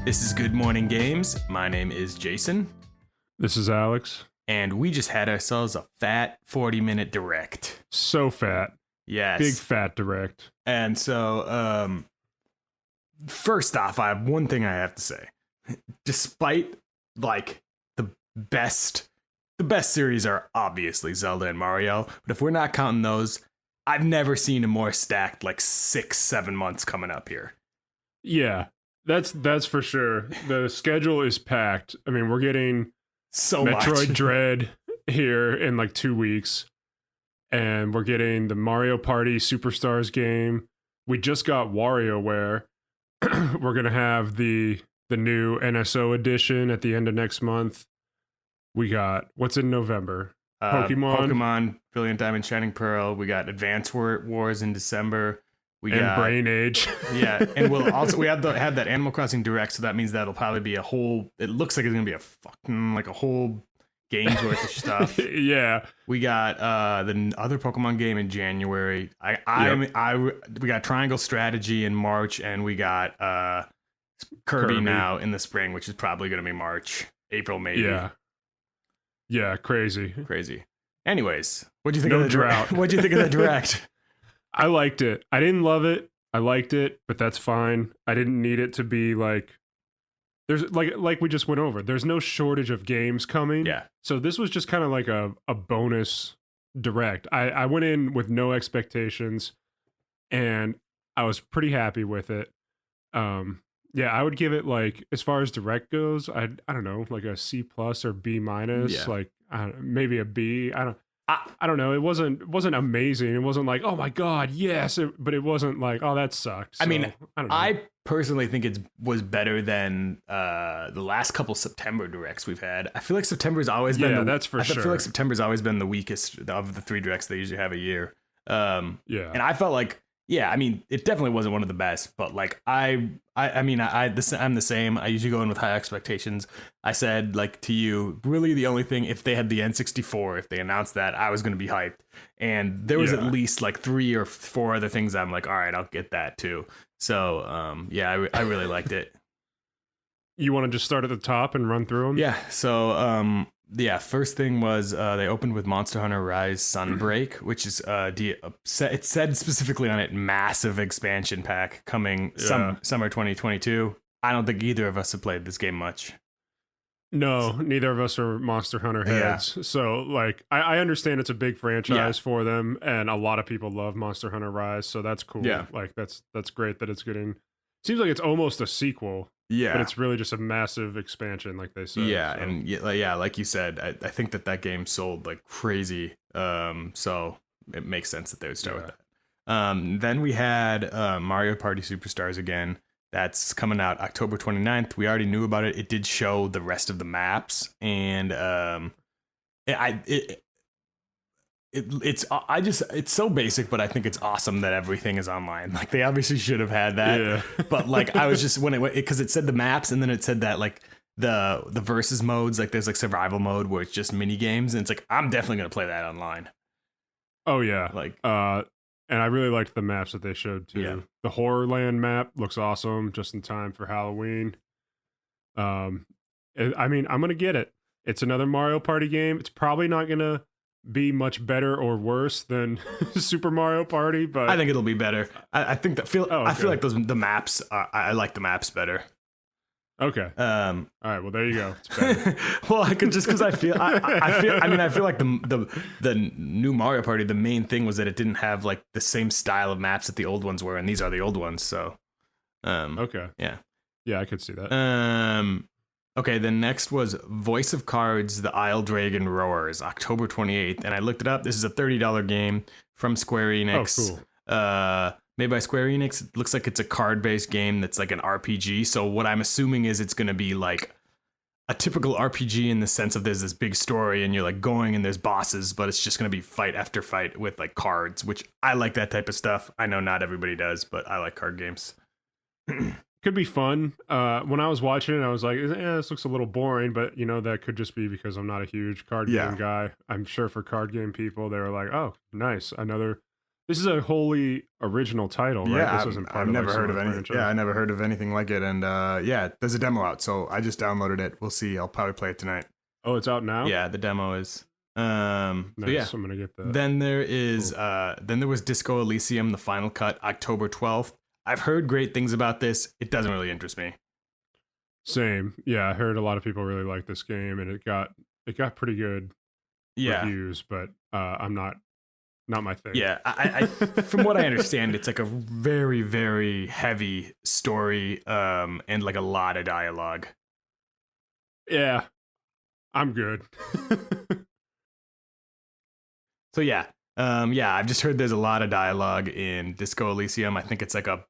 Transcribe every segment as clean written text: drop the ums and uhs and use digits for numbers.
This is Good Morning Games. My name is Jason, This is Alex. and we just had ourselves a fat 40-minute direct. So fat. Yes. Big fat direct. And so, first off, I have one thing I have to say. Despite, like, the best series are obviously Zelda and Mario, but if we're not counting those, I've never seen a more stacked, like, 6-7 months coming up here. Yeah, that's for sure. The schedule is packed. I mean, we're getting So Metroid much. Dread here in like 2 weeks, and we're getting the Mario Party Superstars game. We just got WarioWare. We're gonna have the new NSO edition at the end of next month. We got what's in November? Pokemon, Brilliant Diamond, Shining Pearl. We got Advance Wars in December. We and got Brain Age. Yeah, and we'll also had that Animal Crossing Direct, so that means that'll probably be a whole. It looks like it's gonna be a fucking like a whole game's worth of stuff. Yeah. We got the other Pokemon game in January. We got Triangle Strategy in March, and we got Kirby now in the spring, which is probably gonna be March, April maybe. Yeah, crazy. Anyways, what do you think No of the drought. What do you think of the Direct? I liked it. I didn't love it. I liked it, but that's fine. I didn't need it to be like there's like we just went over. There's no shortage of games coming. Yeah. So this was just kind of like a bonus direct. I went in with no expectations and I was pretty happy with it. Yeah, I would give it like as far as direct goes, I don't know, like a C plus or B minus, Yeah. like maybe a B. I don't know. It wasn't amazing. It wasn't like, oh my god, yes. But it wasn't like, oh, that sucks. I mean, I don't know. I personally think it was better than the last couple September directs we've had. I feel like September's always been that's for sure. I feel like September's always been the weekest of the 3 directs they usually have a year. Yeah. And I felt like, yeah, I mean, it definitely wasn't one of the best, but like I'm the same. I usually go in with high expectations. I said, like, to you, really the only thing, if they had the N64, if they announced that, I was going to be hyped. And there was at least like 3 or 4 other things I'm like, all right, I'll get that too. So, I really liked it. You want to just start at the top and run through them? Yeah. So, first thing was they opened with Monster Hunter Rise Sunbreak, which is it said specifically on it massive expansion pack coming summer 2022. I don't think either of us have played this game much. No, neither of us are Monster Hunter heads. So, like, I understand it's a big franchise for them, and a lot of people love Monster Hunter Rise, so that's cool. Yeah. Like, that's great that it's getting... Seems like it's almost a sequel. Yeah. But it's really just a massive expansion, like they said. Yeah, so. and like you said, I think that game sold like crazy. So it makes sense that they would start with that. Then we had Mario Party Superstars again. That's coming out October 29th. We already knew about it. It did show the rest of the maps, and it's so basic, but I think it's awesome that everything is online. Like, they obviously should have had that. Yeah. But like, I was just because it said the maps, and then it said that like the versus modes, like there's like survival mode where it's just mini games, and it's like, I'm definitely gonna play that online. Oh yeah. Like, and I really liked the maps that they showed too. Yeah. The Horrorland map looks awesome, just in time for Halloween. I mean, I'm gonna get it. It's another Mario Party game. It's probably not gonna be much better or worse than Super Mario Party, but I think it'll be better. I think that I feel like the maps. I like the maps better. Okay. All right. Well, there you go. It's better. Well, I could just because I feel like the new Mario Party, the main thing was that it didn't have like the same style of maps that the old ones were, and these are the old ones. So, okay. Yeah, I could see that. Okay, then next was Voice of Cards, The Isle Dragon Roars, October 28th. And I looked it up. This is a $30 game from Square Enix. Oh, cool. Made by Square Enix. It looks like it's a card-based game that's like an RPG. So what I'm assuming is it's going to be like a typical RPG in the sense of there's this big story and you're like going and there's bosses, but it's just going to be fight after fight with like cards, which I like that type of stuff. I know not everybody does, but I like card games. Could be fun. When I was watching it, I was like, this looks a little boring, but you know, that could just be because I'm not a huge card game guy. I'm sure for card game people, they were like, oh, nice. Another This is a wholly original title, right? Yeah, This wasn't part I've of never like, some heard of other any. franchise. Yeah, I never heard of anything like it. And yeah, there's a demo out, so I just downloaded it. We'll see. I'll probably play it tonight. Oh, it's out now? Yeah, the demo is. Nice. So yeah, I'm gonna get that. then there was Disco Elysium, the final cut, October 12th. I've heard great things about this. It doesn't really interest me. Same. Yeah, I heard a lot of people really like this game, and it got pretty good Yeah, reviews, but I'm not my thing. yeah. I from what I understand, it's like a very, very heavy story, and like a lot of dialogue. Yeah, I'm good. So yeah, yeah. I've just heard there's a lot of dialogue in Disco Elysium. I think it's like a.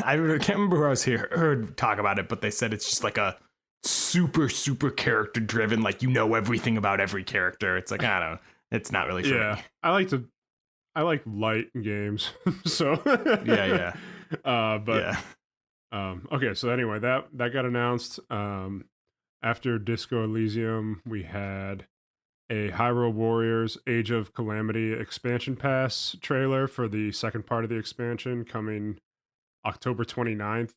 I can't remember who I was heard talk about it, but they said it's just like a super, super character driven. Like you know everything about every character. It's like I don't know. It's not really for me. I like light games, so Yeah. but Yeah. okay. So anyway, that got announced. After Disco Elysium, we had a Hyrule Warriors Age of Calamity expansion pass trailer for the second part of the expansion coming October 29th.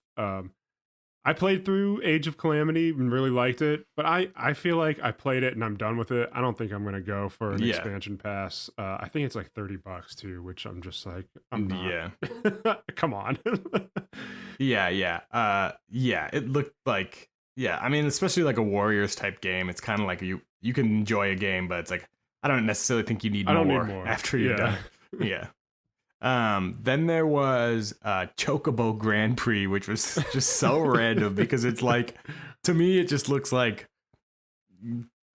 I played through Age of Calamity and really liked it, but I feel like I played it and I'm done with it. I don't think I'm going to go for an expansion pass. I think it's like $30 too, which I'm just like, I'm not. Yeah. Come on. Yeah. It looked like, yeah. I mean, especially like a Warriors type game. It's kind of like you can enjoy a game, but it's like I don't necessarily think you need more after you're done. Yeah. Then there was Chocobo Grand Prix, which was just so random because it's like, to me, it just looks like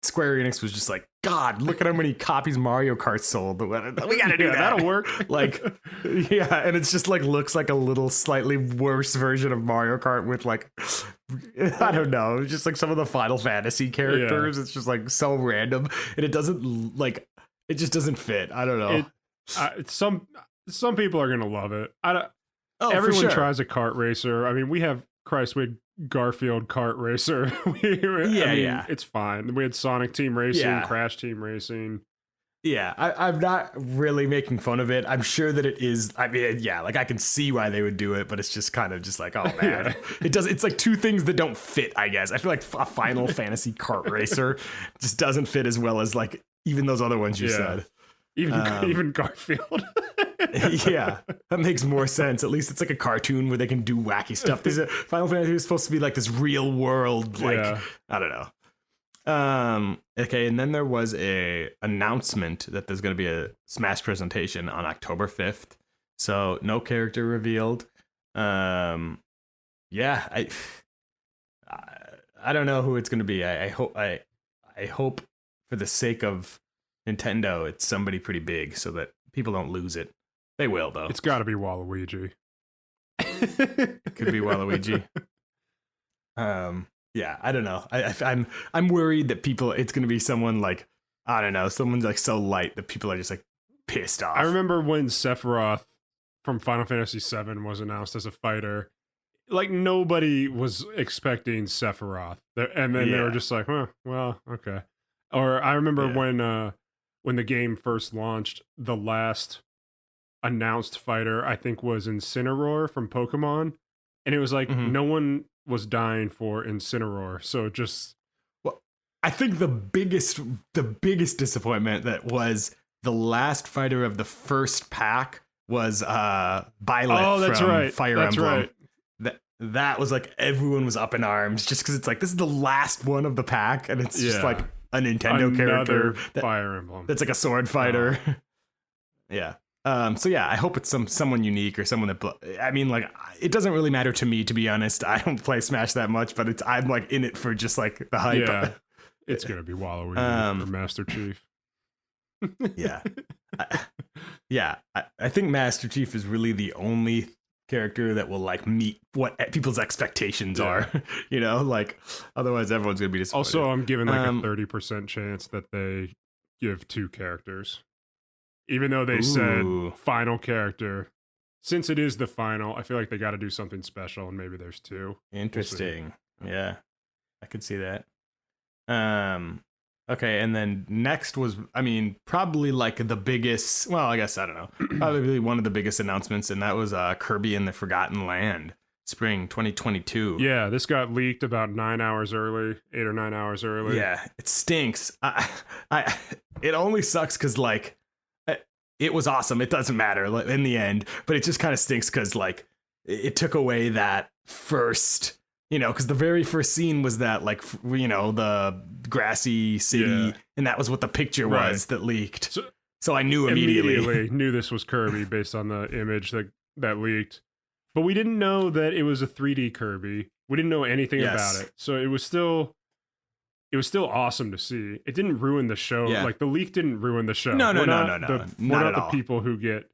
Square Enix was just like, God, look at how many copies Mario Kart sold. We gotta do that. That'll work. Like, yeah, and it's just like looks like a little slightly worse version of Mario Kart with like, I don't know, just like some of the Final Fantasy characters. It's just like so random, and it doesn't like, it just doesn't fit. I don't know. Some people are gonna love it. Everyone for sure. tries a kart racer. I mean, we have Garfield kart racer. Yeah. It's fine. We had Sonic Team Racing, Yeah. Crash Team Racing. Yeah, I'm not really making fun of it. I'm sure that it is. I mean, yeah, like I can see why they would do it, but it's just kind of just like, oh man, it does. It's like two things that don't fit. I guess I feel like a Final Fantasy kart racer just doesn't fit as well as like even those other ones you said. Even Garfield. Yeah, that makes more sense. At least it's like a cartoon where they can do wacky stuff. Final Fantasy is supposed to be like this real world, like I don't know. Okay, and then there was a announcement that there's going to be a Smash presentation on October 5th. So no character revealed. Yeah, I don't know who it's going to be. I hope for the sake of Nintendo, it's somebody pretty big so that people don't lose it. They will though. It's got to be Waluigi. Could be Waluigi. Yeah, I don't know. I'm worried that it's gonna be someone like, I don't know, someone like so light that people are just like pissed off. I remember when Sephiroth from Final Fantasy VII was announced as a fighter. Like nobody was expecting Sephiroth, and then they were just like, "Huh, well, okay." Or I remember when the game first launched, the last announced fighter I think was Incineroar from Pokemon, and it was like no one was dying for Incineroar, so just I think the biggest disappointment that was the last fighter of the first pack was Byleth from Fire Emblem. That was like everyone was up in arms just because it's like this is the last one of the pack and it's just like a Nintendo character Fire Emblem that's like a sword fighter. Yeah. So yeah, I hope it's someone unique or someone that I mean, like it doesn't really matter to me, to be honest. I don't play Smash that much, but I'm like in it for just like the hype. Yeah, it's gonna be Waluigi or Master Chief. Yeah, I think Master Chief is really the only character that will like meet what people's expectations are. You know, like otherwise everyone's gonna be disappointed. Also, I'm giving like a 30% chance that they give 2 characters. Even though they said final character, since it is the final, I feel like they got to do something special, and maybe there's 2. Interesting. Yeah, I could see that. Okay, and then next was, I mean, probably like the biggest, well, I guess, I don't know, probably one of the biggest announcements, and that was Kirby and the Forgotten Land, spring 2022. Yeah, this got leaked about 9 hours early, 8 or 9 hours early. Yeah, it stinks. It only sucks because, like, it was awesome. It doesn't matter in the end, but it just kind of stinks because, like, it took away that first, because the very first scene was that, like, the grassy city, and that was what the picture was that leaked. So I knew immediately knew this was Kirby based on the image that leaked. But we didn't know that it was a 3D Kirby. We didn't know anything about it. So it was still awesome to see. It didn't ruin the show. Yeah. Like, the leak didn't ruin the show. No. We're Not not at the all. people who get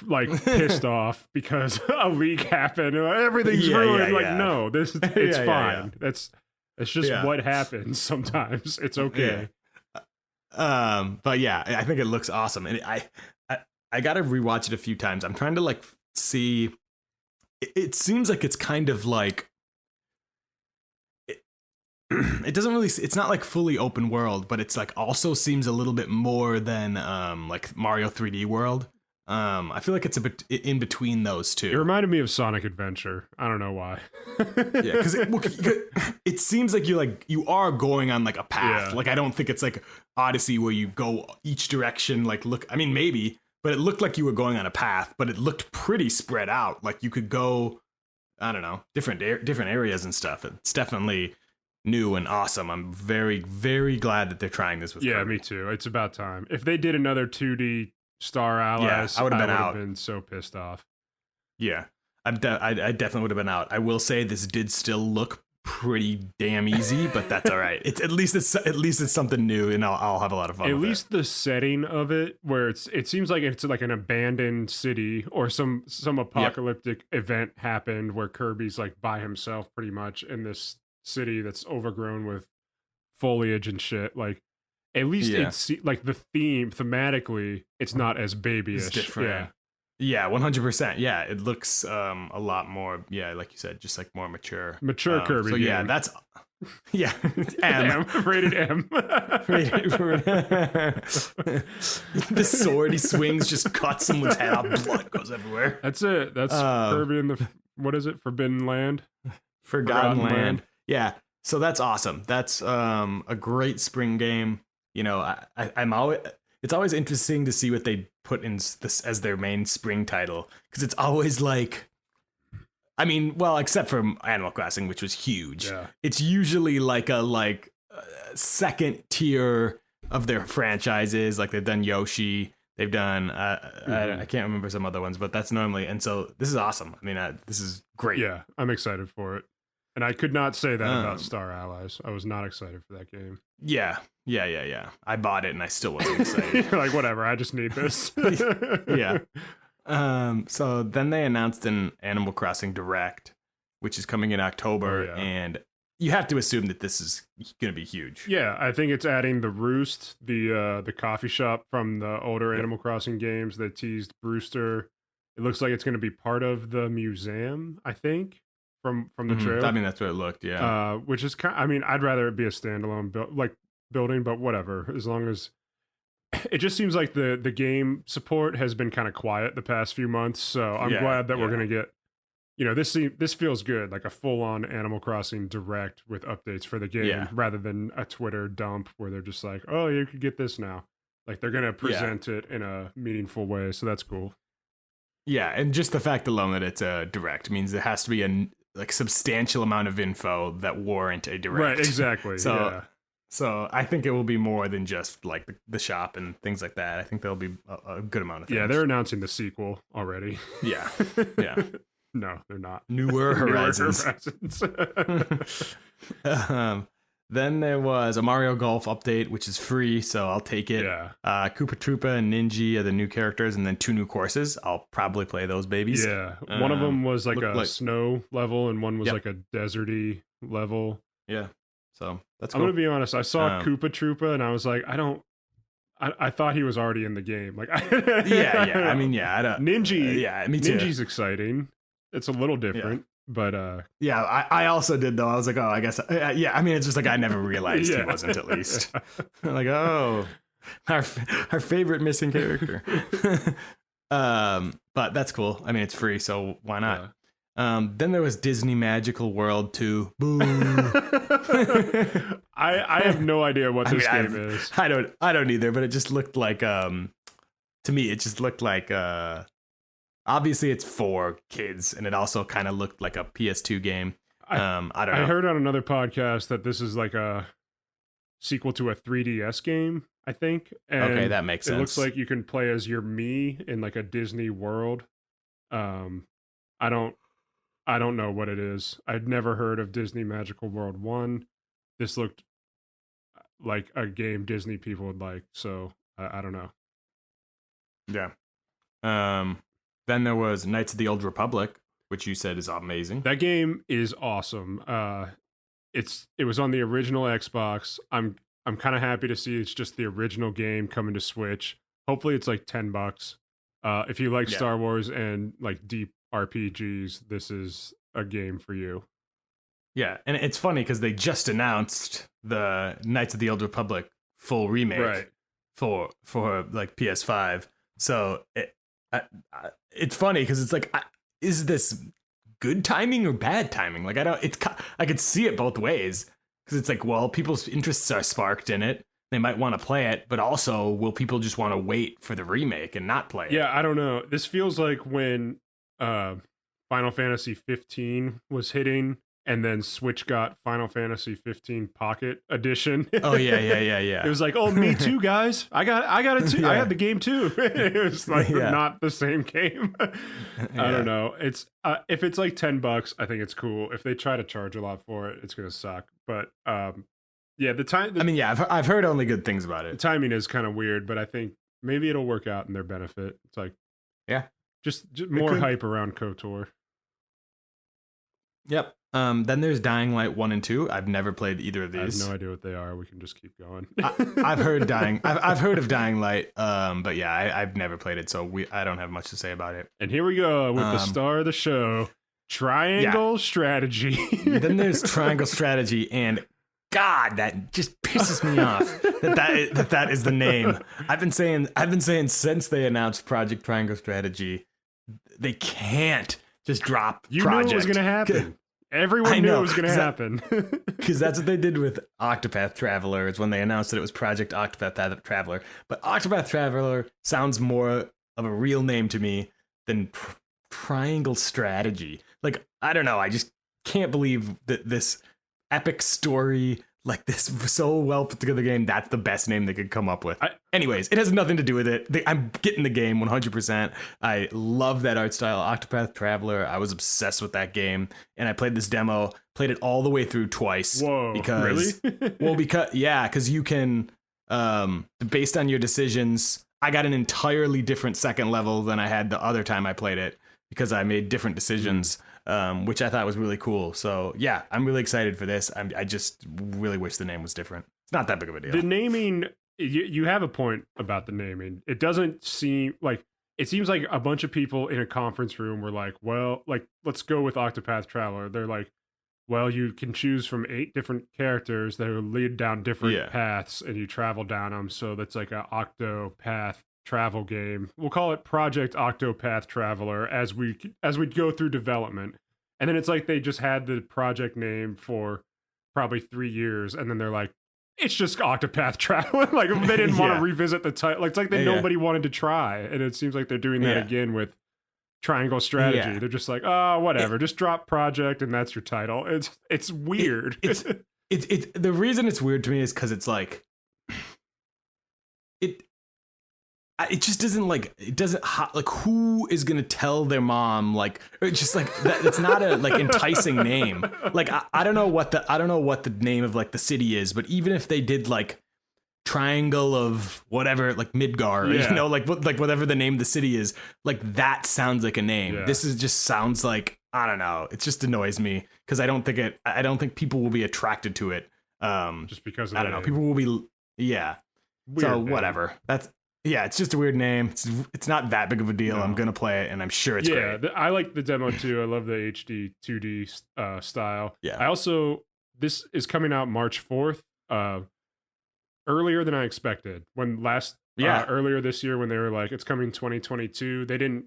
like pissed off because a leak happened. Everything's ruined. No, it's fine. That's just what happens sometimes. It's okay. But yeah, I think it looks awesome, and I gotta rewatch it a few times. I'm trying to like see. It seems like it's kind of like it doesn't really. It's not like fully open world, but it's like also seems a little bit more than like Mario 3D World. I feel like it's a bit in between those two. It reminded me of Sonic Adventure. I don't know why. Yeah, because it seems like you are going on like a path. Yeah. Like, I don't think it's like Odyssey where you go each direction. Like, look, I mean, maybe, but it looked like you were going on a path, but it looked pretty spread out. Like, you could go, I don't know, different areas and stuff. It's definitely new and awesome. I'm very, very glad that they're trying this with Kirby. Me too. It's about time. If they did another 2D Star Allies, I would have been so pissed off. Yeah, I definitely would have been out. I will say this did still look pretty damn easy, but that's all right. It's at least it's something new, and I'll have a lot of fun. At least the setting of it, where it seems like it's like an abandoned city or some apocalyptic event happened where Kirby's like by himself pretty much in this city that's overgrown with foliage and shit. Like, at least it's like the thematically, it's not as babyish. It's different. Yeah, 100%. Yeah, it looks a lot more. Yeah, like you said, just like more mature. Kirby. So yeah, game. that's M. Rated M. The sword he swings just cuts someone's head off. Blood goes everywhere. That's it. That's Kirby in the what is it? Forbidden Land. Forgotten Land. Yeah. So that's awesome. That's a great spring game. I'm always. It's always interesting to see what they put in this as their main spring title, because it's always like, I mean, well, except for Animal Crossing, which was huge. Yeah. It's usually like a second tier of their franchises. Like, they've done Yoshi, they've done I can't remember some other ones, but that's normally. And so this is awesome. I mean, this is great. Yeah, I'm excited for it. And I could not say that about Star Allies. I was not excited for that game. Yeah. I bought it and I still wasn't excited. You're like, whatever, I just need this. Yeah. So then they announced an Animal Crossing Direct, which is coming in October, and you have to assume that this is going to be huge. Yeah, I think it's adding the Roost, the coffee shop from the older Animal Crossing games that teased Brewster. It looks like it's going to be part of the museum, I think. From the trailer. I mean, that's what it looked, yeah. Which is I mean, I'd rather it be a standalone building, but whatever. As long as it just seems like the game support has been kind of quiet the past few months, so I'm glad that we're gonna get. This feels good, like a full-on Animal Crossing Direct with updates for the game, rather than a Twitter dump where they're just like, "Oh, you could get this now." Like, they're gonna present it in a meaningful way, so that's cool. Yeah, and just the fact alone that it's a Direct means there has to be a substantial amount of info that warrant a Direct. Right, exactly. So I think it will be more than just like the shop and things like that. I think there'll be a good amount of things. Yeah, they're announcing the sequel already. Yeah. No, they're not. Newer Horizons. Then there was a Mario Golf update, which is free, so I'll take it. Yeah. Koopa Troopa and Ninja are the new characters, and then 2 new courses. I'll probably play those babies. Yeah. One of them was like a snow level, and one was like a deserty level. Yeah. So that's cool. I'm going to be honest. I saw Koopa Troopa, and I was like, I thought he was already in the game. Like, yeah. I mean, I don't. Ninja. Me too. Ninja's exciting. It's a little different. But Yeah, I also did though. I was like, oh, I guess yeah. I mean, it's just like I never realized he wasn't at least. Like, oh, our favorite missing character. But that's cool. I mean, it's free, so why not? Then there was Disney Magical World 2. Boo. I have no idea what this game is. I don't either, but it just looked like to me it just looked like obviously it's for kids, and it also kind of looked like a PS2 game. I don't know. I heard on another podcast that this is like a sequel to a 3DS game, I think. And okay, that makes sense. It looks like you can play as your Mii in like a Disney world. I don't know what it is. I'd never heard of Disney Magical World 1. This looked like a game Disney people would like, so I don't know. Yeah. Then there was Knights of the Old Republic, which you said is amazing. That game is awesome. It was on the original Xbox. I'm kind of happy to see it's just the original game coming to Switch. Hopefully it's like $10. If you like Star Wars and like deep RPGs, this is a game for you. Yeah, and it's funny because they just announced the Knights of the Old Republic full remake for like PS5. So it's funny because it's like, is this good timing or bad timing? Like I could see it both ways because it's like, well, people's interests are sparked in it. They might want to play it, but also will people just want to wait for the remake and not play it? Yeah, I don't know. This feels like when Final Fantasy 15 was hitting, and then Switch got Final Fantasy 15 Pocket Edition. Oh yeah. It was like, oh, me too, guys. I got it too. Yeah. I had the game too. It was like not the same game. I don't know. It's if it's like $10, I think it's cool. If they try to charge a lot for it, it's gonna suck. But yeah, I've heard only good things about it. The timing is kind of weird, but I think maybe it'll work out in their benefit. It's like, just more hype around KOTOR. Yep. Then there's Dying Light 1 and 2. I've never played either of these. I have no idea what they are. We can just keep going. I've heard I've heard of Dying Light, but yeah, I've never played it, so I don't have much to say about it. And here we go with the star of the show, Triangle Strategy. Then there's Triangle Strategy, and God, that just pisses me off that is the name. I've been saying since they announced Project Triangle Strategy, they can't just drop You Project. knew it was going to happen. Everyone knew it was going to happen. Because that's what they did with Octopath Travelers when they announced that it was Project Octopath Traveler. But Octopath Traveler sounds more of a real name to me than Triangle Strategy. Like, I don't know. I just can't believe that this epic story, like this so well put together game, that's the best name they could come up with. Anyways, it has nothing to do with it. I'm getting the game 100%. I love that art style, Octopath Traveler. I was obsessed with that game, and I played this demo, played it all the way through twice. Whoa, because, really? Well, because you can, based on your decisions, I got an entirely different second level than I had the other time I played it because I made different decisions. Which I thought was really cool. So yeah, I'm really excited for this. I just really wish the name was different. It's not that big of a deal. The naming, you have a point about the naming. It doesn't seem like, it seems like a bunch of people in a conference room were like, well, like, let's go with Octopath Traveler. They're like, well, you can choose from 8 different characters that will lead down different paths, and you travel down them. So that's like a Octopath travel game. We'll call it Project Octopath Traveler as we go through development. And then it's like they just had the project name for probably 3 years, and then they're like, it's just Octopath Traveler. Like, they didn't want to revisit the title. Like, it's like nobody wanted to try, and it seems like they're doing that again with Triangle Strategy. They're just like, oh, whatever, just drop project and that's your title. It's weird. It's the reason it's weird to me is because it's like it just doesn't like, it doesn't like, who is gonna tell their mom, like, it's just like that, it's not a like enticing name. Like I don't know what the name of like the city is, but even if they did like Triangle of whatever, like Midgar, you know, like whatever the name of the city is, like that sounds like a name. This is just sounds like, I don't know, it just annoys me because I don't think people will be attracted to it. Just because of I don't know, people will be weird, so whatever. Yeah, it's just a weird name. It's not that big of a deal. No. I'm gonna play it, and I'm sure it's great. I like the demo too. I love the HD 2D style. Yeah. This is coming out March 4th, earlier than I expected. Earlier this year when they were like, it's coming 2022, they didn't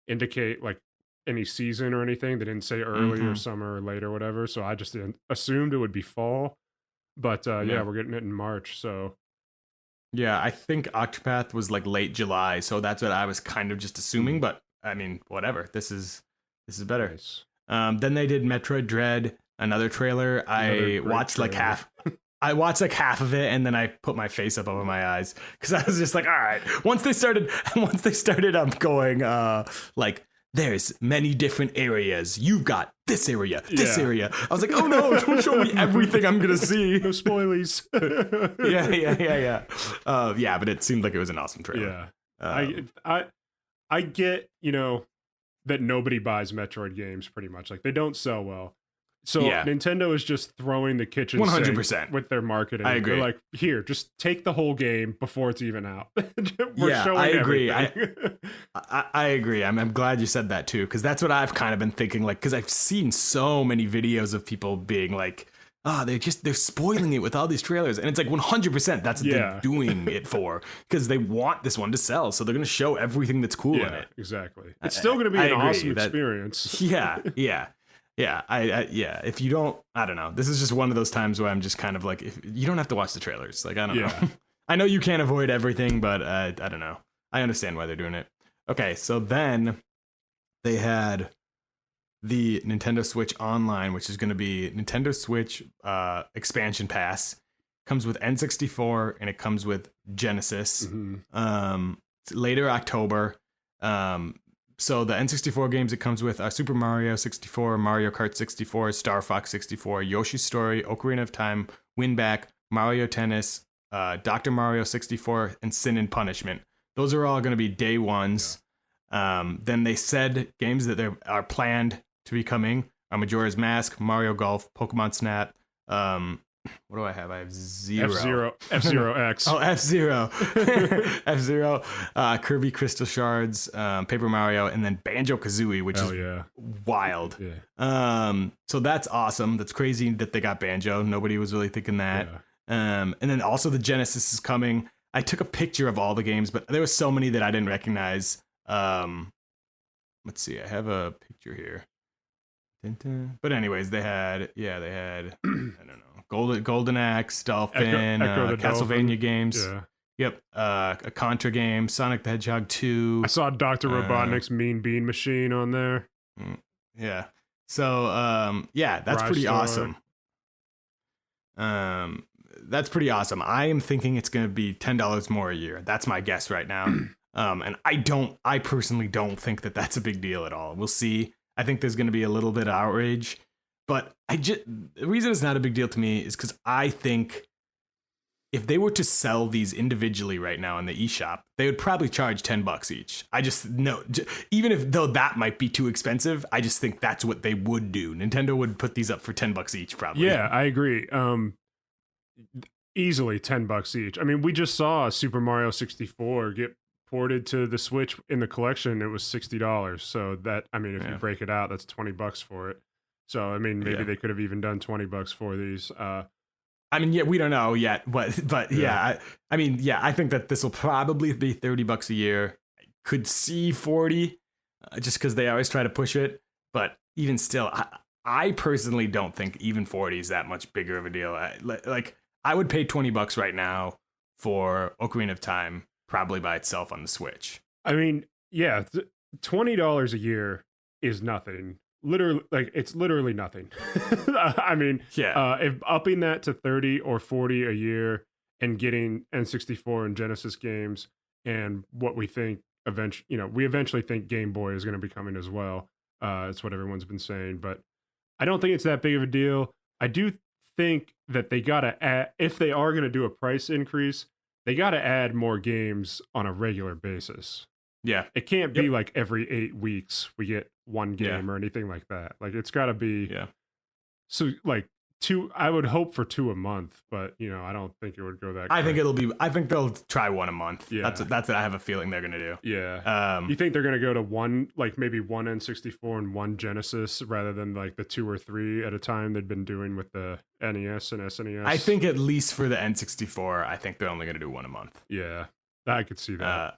indicate like any season or anything. They didn't say early or summer or late or whatever. So I just assumed it would be fall. But yeah, we're getting it in March. So yeah, I think Octopath was like late July, so that's what I was kind of just assuming. But I mean, whatever. This is better. nice. Then they did Metroid Dread, another trailer. I watched like half. I watched like half of it, and then I put my face up over my eyes because I was just like, all right. Once they started going like, there's many different areas. You've got this area, this area. I was like, oh no, don't show me everything I'm gonna see. No spoilies. Yeah. Yeah, but it seemed like it was an awesome trailer. Yeah. I get, that nobody buys Metroid games pretty much. Like they don't sell well. So Nintendo is just throwing the kitchen 100% sink with their marketing. I agree. They're like, here, just take the whole game before it's even out. I agree. I agree. I'm glad you said that too, because that's what I've kind of been thinking. Like, because I've seen so many videos of people being like, they're spoiling it with all these trailers, and it's like 100%. That's what they're doing it for, because they want this one to sell, so they're going to show everything that's cool in it. Exactly. It's still going to be an awesome experience. Yeah. If you don't, I don't know. This is just one of those times where I'm just kind of like, if you don't have to watch the trailers. Like, I don't know. I know you can't avoid everything, but I don't know. I understand why they're doing it. Okay, so then they had the Nintendo Switch Online, which is going to be Nintendo Switch expansion pass. Comes with N64 and it comes with Genesis. Later October. So the N64 games it comes with are Super Mario 64, Mario Kart 64, Star Fox 64, Yoshi's Story, Ocarina of Time, Win Back, Mario Tennis, Dr. Mario 64, and Sin and Punishment. Those are all going to be day ones. Then they said games that are planned to be coming are Majora's Mask, Mario Golf, Pokemon Snap. What do I have? I have Zero. F-Zero X. Oh, F-Zero. F-Zero. Kirby Crystal Shards, Paper Mario, and then Banjo-Kazooie, which is wild. Yeah. So that's awesome. That's crazy that they got Banjo. Nobody was really thinking that. And then also the Genesis is coming. I took a picture of all the games, but there were so many that I didn't recognize. Let's see. I have a picture here. But anyways, they had I don't know, Golden Axe, Dolphin, Echo Castlevania Dolphin. games. Yeah. Yep, a Contra game, Sonic the Hedgehog 2. I saw Dr. Robotnik's Mean Bean Machine on there. Yeah. So that's Rise pretty Star. awesome. That's pretty awesome. I am thinking it's going to be $10 more a year. That's my guess right now. And I personally don't think that that's a big deal at all. We'll see. I think there's going to be a little bit of outrage, but the reason it's not a big deal to me is because I think if they were to sell these individually right now in the eShop, they would probably charge $10 each. I just know, even though that might be too expensive, I just think that's what they would do. Nintendo would put these up for $10 each, probably. Yeah, I agree. Easily $10 each. I mean, we just saw Super Mario 64 get ported to the Switch in the collection. It was $60. So that, I mean, if you break it out, that's $20 for it. So I mean, maybe they could have even done $20 for these. I mean, we don't know yet, but I think that this will probably be $30 a year. I could see 40, just because they always try to push it. But even still, I personally don't think even 40 is that much bigger of a deal. I would pay $20 right now for Ocarina of Time, probably by itself on the Switch. I mean, yeah, $20 a year is nothing. Literally, it's literally nothing. I mean, if upping that to 30 or 40 a year and getting N64 and Genesis games and what we think we eventually think Game Boy is going to be coming as well. It's what everyone's been saying, but I don't think it's that big of a deal. I do think that they got to add, if they are going to do a price increase, they got to add more games on a regular basis. Yeah. It can't be like every 8 weeks we get one game or anything like that. Like it's got to be so like two. I would hope for 2 a month, but I don't think it would go that. I think they'll try 1 a month. Yeah. That's what I have a feeling they're gonna do. Yeah. You think they're gonna go to one, like maybe one N64 and one Genesis rather than like the 2 or 3 at a time they'd been doing with the NES and SNES? I think at least for the N64, I think they're only gonna do 1 a month. Yeah, I could see that.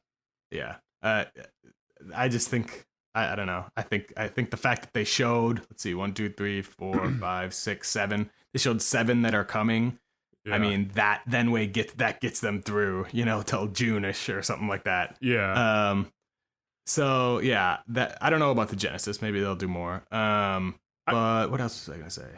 Yeah. I just think I don't know. I think the fact that they showed, let's see, 1, 2, 3, 4, 5, 6, 7. They showed 7 that are coming. Yeah. I mean, that gets them through, till June-ish or something like that. Yeah. So yeah, that I don't know about the Genesis. Maybe they'll do more. But what else was I gonna say?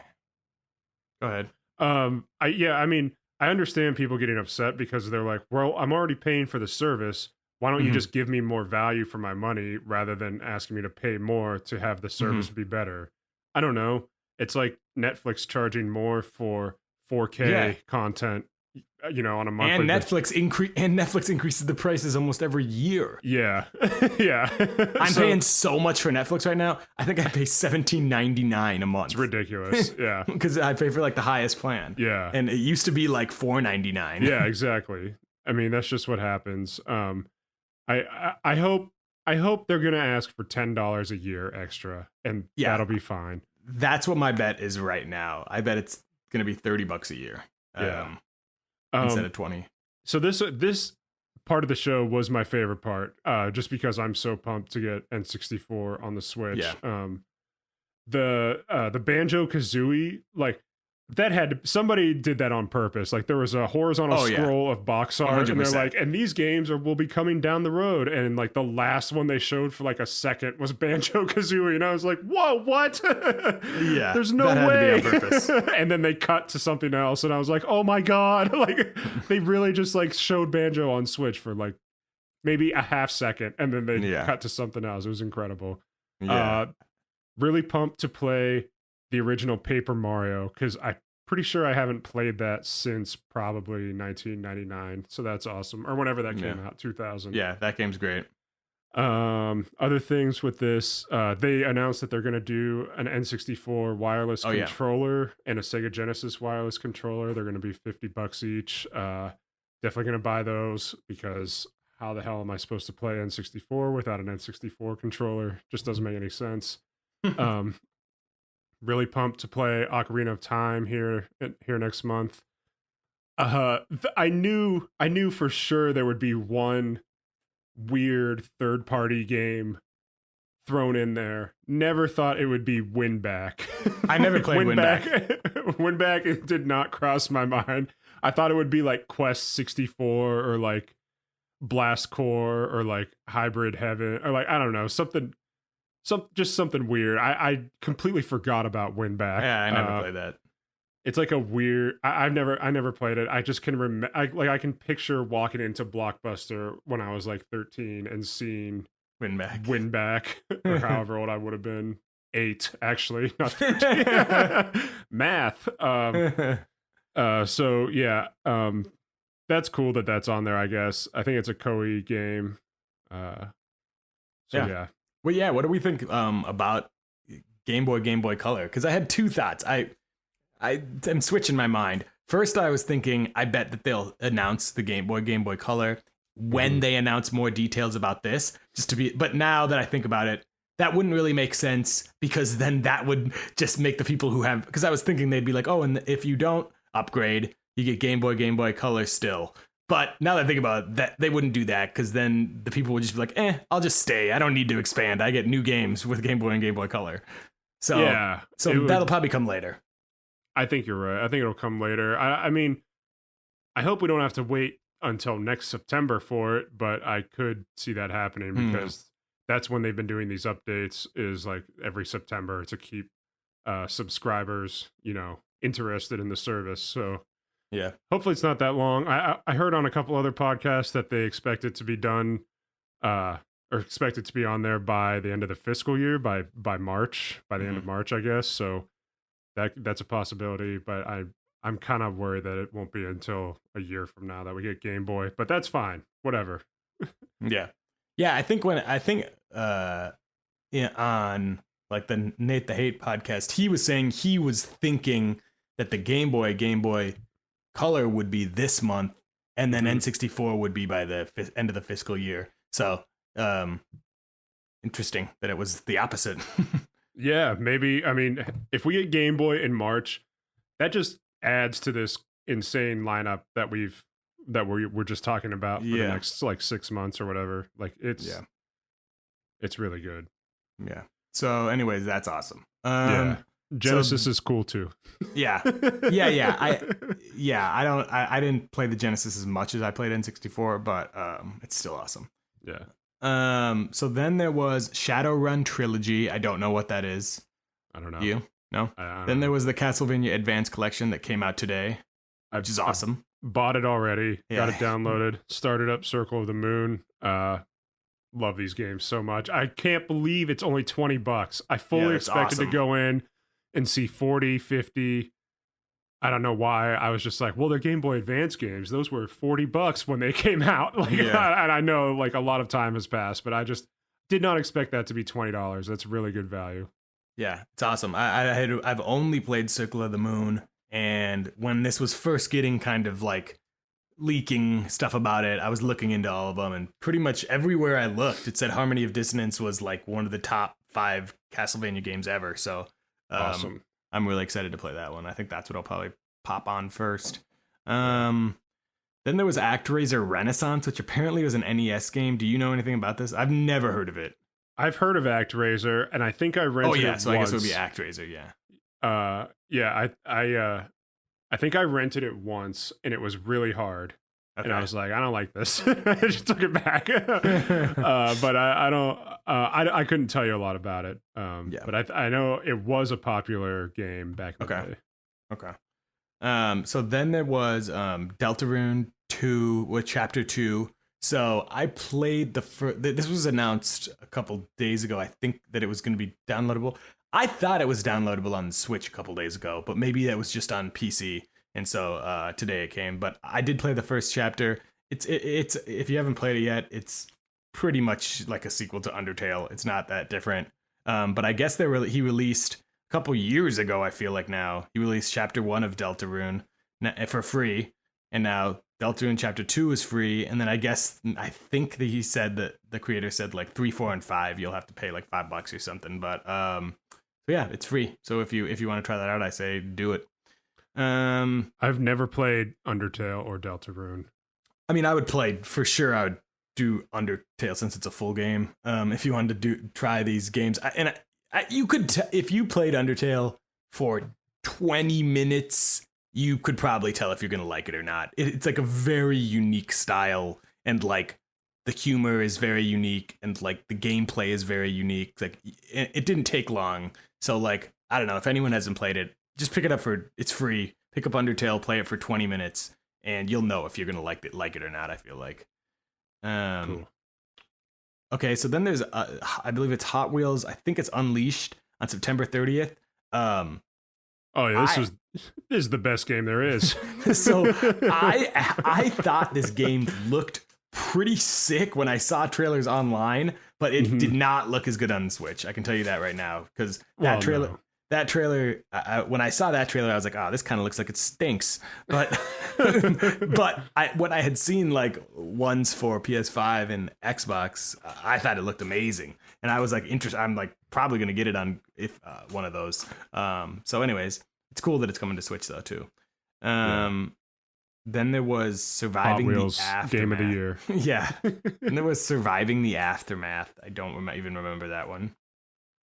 Go ahead. I mean, I understand people getting upset because they're like, well, I'm already paying for the service. Why don't you just give me more value for my money rather than asking me to pay more to have the service be better? I don't know. It's like Netflix charging more for 4K content, on a monthly. And Netflix increases the prices almost every year. Yeah, yeah. I'm paying so much for Netflix right now. I think I pay $17.99 a month. It's ridiculous. Yeah, because I pay for like the highest plan. Yeah, and it used to be like $4.99. Yeah, exactly. I mean, that's just what happens. I hope they're gonna ask for $10 a year extra, and that'll be fine. That's what my bet is right now. I bet it's gonna be $30 a year. Instead of 20. So this part of the show was my favorite part, just because I'm so pumped to get N64 on the Switch. Yeah. The Banjo-Kazooie, like, somebody did that on purpose. Like, there was a horizontal scroll of box art, 100%. And they're like, and these games will be coming down the road. And like the last one they showed for like a second was Banjo-Kazooie, and I was like, whoa, what? Yeah, there's no way. Had to be on purpose. And then they cut to something else, and I was like, oh my god, like they really just like showed Banjo on Switch for like maybe a half second, and then they cut to something else. It was incredible. Yeah. Really pumped to play the original Paper Mario, because I'm pretty sure I haven't played that since probably 1999. So that's awesome. Or whenever that came out, 2000. Yeah, that game's great. Other things with this, they announced that they're going to do an N64 wireless controller and a Sega Genesis wireless controller. They're going to be $50 each. Definitely going to buy those, because how the hell am I supposed to play N64 without an N64 controller? Just doesn't make any sense. Really pumped to play Ocarina of Time here next month. I knew for sure there would be one weird third-party game thrown in there. Never thought it would be Winback. I never played Winback. Winback, it did not cross my mind. I thought it would be like Quest 64 or like Blast Core or like Hybrid Heaven or like, I don't know, something weird. I completely forgot about Winback. Yeah, I never played that. It's like a weird. I never played it. I just can remember. I can picture walking into Blockbuster when I was like 13 and seeing Winback, or however old I would have been. 8, actually, not 13. Math. So yeah. That's cool that's on there. I guess. I think it's a Koei game. Yeah. Well, yeah. What do we think about Game Boy Color? Because I had two thoughts. I'm switching my mind. First, I was thinking, I bet that they'll announce the Game Boy Color when they announce more details about this. But now that I think about it, that wouldn't really make sense, because then that would just make the people who have. Because I was thinking they'd be like, oh, and if you don't upgrade, you get Game Boy Color still. But now that I think about it, that they wouldn't do that, because then the people would just be like, I'll just stay. I don't need to expand. I get new games with Game Boy and Game Boy Color. So that'll probably come later. I think you're right. I think it'll come later. I mean, I hope we don't have to wait until next September for it, but I could see that happening, because that's when they've been doing these updates, is like every September, to keep subscribers, interested in the service. So yeah, hopefully it's not that long. I heard on a couple other podcasts that they expect it to be done, or expect it to be on there by the end of the fiscal year, by March, by the end of March, I guess. So that's a possibility, but I'm kind of worried that it won't be until a year from now that we get Game Boy, but that's fine. Whatever. Yeah. I think on like the Nate the Hate podcast, he was saying he was thinking that the Game Boy Color would be this month, and then N64 would be by the end of the fiscal year. So, interesting that it was the opposite. Yeah, maybe. I mean, if we get Game Boy in March, that just adds to this insane lineup that we're just talking about for the next like 6 months or whatever. Like it's really good. Yeah. So, anyways, that's awesome. Genesis is cool too. Yeah. I didn't play the Genesis as much as I played N64, but it's still awesome. Yeah. So then there was Run Trilogy. I don't know what that is. I don't know. You? No? Then there was the Castlevania Advanced Collection that came out today, which is awesome. Bought it already. Yeah. Got it downloaded. Started up Circle of the Moon. Love these games so much. I can't believe it's only $20. I fully expected to go in and see 40, 50. I don't know why. I was just like, well, they're Game Boy Advance games. Those were $40 when they came out. And I know like a lot of time has passed, but I just did not expect that to be $20. That's really good value. Yeah, it's awesome. I've only played Circle of the Moon, and when this was first getting kind of like leaking stuff about it, I was looking into all of them, and pretty much everywhere I looked, it said Harmony of Dissonance was like one of the top 5 Castlevania games ever. So awesome. I'm really excited to play that one. I think that's what I'll probably pop on first. Then there was ActRaiser Renaissance, which apparently was an NES game. Do you know anything about this? I've never heard of it. I've heard of ActRaiser, and I think I rented it so once. I guess it would be ActRaiser, I think I rented it once, and it was really hard. Okay. And I was like, I don't like this. I just took it back. But I couldn't tell you a lot about it. But I know it was a popular game back in the day. Okay. So then there was Deltarune 2 with Chapter 2. So I played this was announced a couple days ago. I think that it was going to be downloadable. I thought it was downloadable on the Switch a couple days ago, but maybe that was just on PC. And so today it came. But I did play the first chapter. It's if you haven't played it yet, it's pretty much like a sequel to Undertale. It's not that different. But I guess he released a couple years ago. I feel like now he released Chapter 1 of Deltarune for free, and now Deltarune Chapter 2 is free. And then I think that he said that the creator said like 3, 4, and 5 you'll have to pay like $5 or something. But so yeah, it's free. So if you want to try that out, I say do it. I've never played Undertale or Deltarune. I mean, I would do Undertale since it's a full game. If you wanted to try these games, you could if you played Undertale for 20 minutes, you could probably tell if you're gonna like it or not. It's like a very unique style, and like the humor is very unique, and like the gameplay is very unique. Like it didn't take long, so like I don't know if anyone hasn't played it, just pick it up it's free. Pick up Undertale, play it for 20 minutes, and you'll know if you're gonna like it or not. I feel like. Cool. Okay, so then there's I believe it's Hot Wheels. I think it's Unleashed on September 30th. This is the best game there is. So I thought this game looked pretty sick when I saw trailers online, but it did not look as good on the Switch. I can tell you that right now, because that trailer, when I saw that trailer, I was like, oh, this kind of looks like it stinks. But what I had seen like ones for PS5 and Xbox, I thought it looked amazing. And I was like, I'm like probably going to get it on one of those. So anyways, it's cool that it's coming to Switch though too. Then there was Surviving Hot Wheels the Aftermath. Game of the Year. Yeah. And there was Surviving the Aftermath. I don't even remember that one.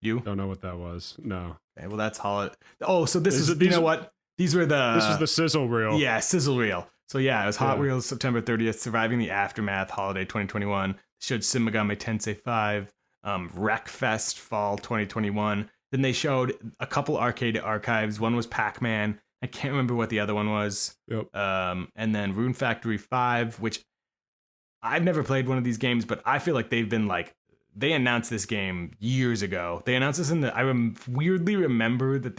You? Don't know what that was. No. Okay, well, that's Holiday. Oh, so this is you know what? This was the sizzle reel. Yeah, sizzle reel. So yeah, it was Hot Wheels September 30th, Surviving the Aftermath, Holiday 2021. Showed Shin Megami Tensei 5, Wreckfest Fall 2021. Then they showed a couple arcade archives. One was Pac-Man. I can't remember what the other one was. Yep. And then Rune Factory 5, which I've never played one of these games, but I feel like they've been like, they announced this game years ago. They announced this weirdly remember that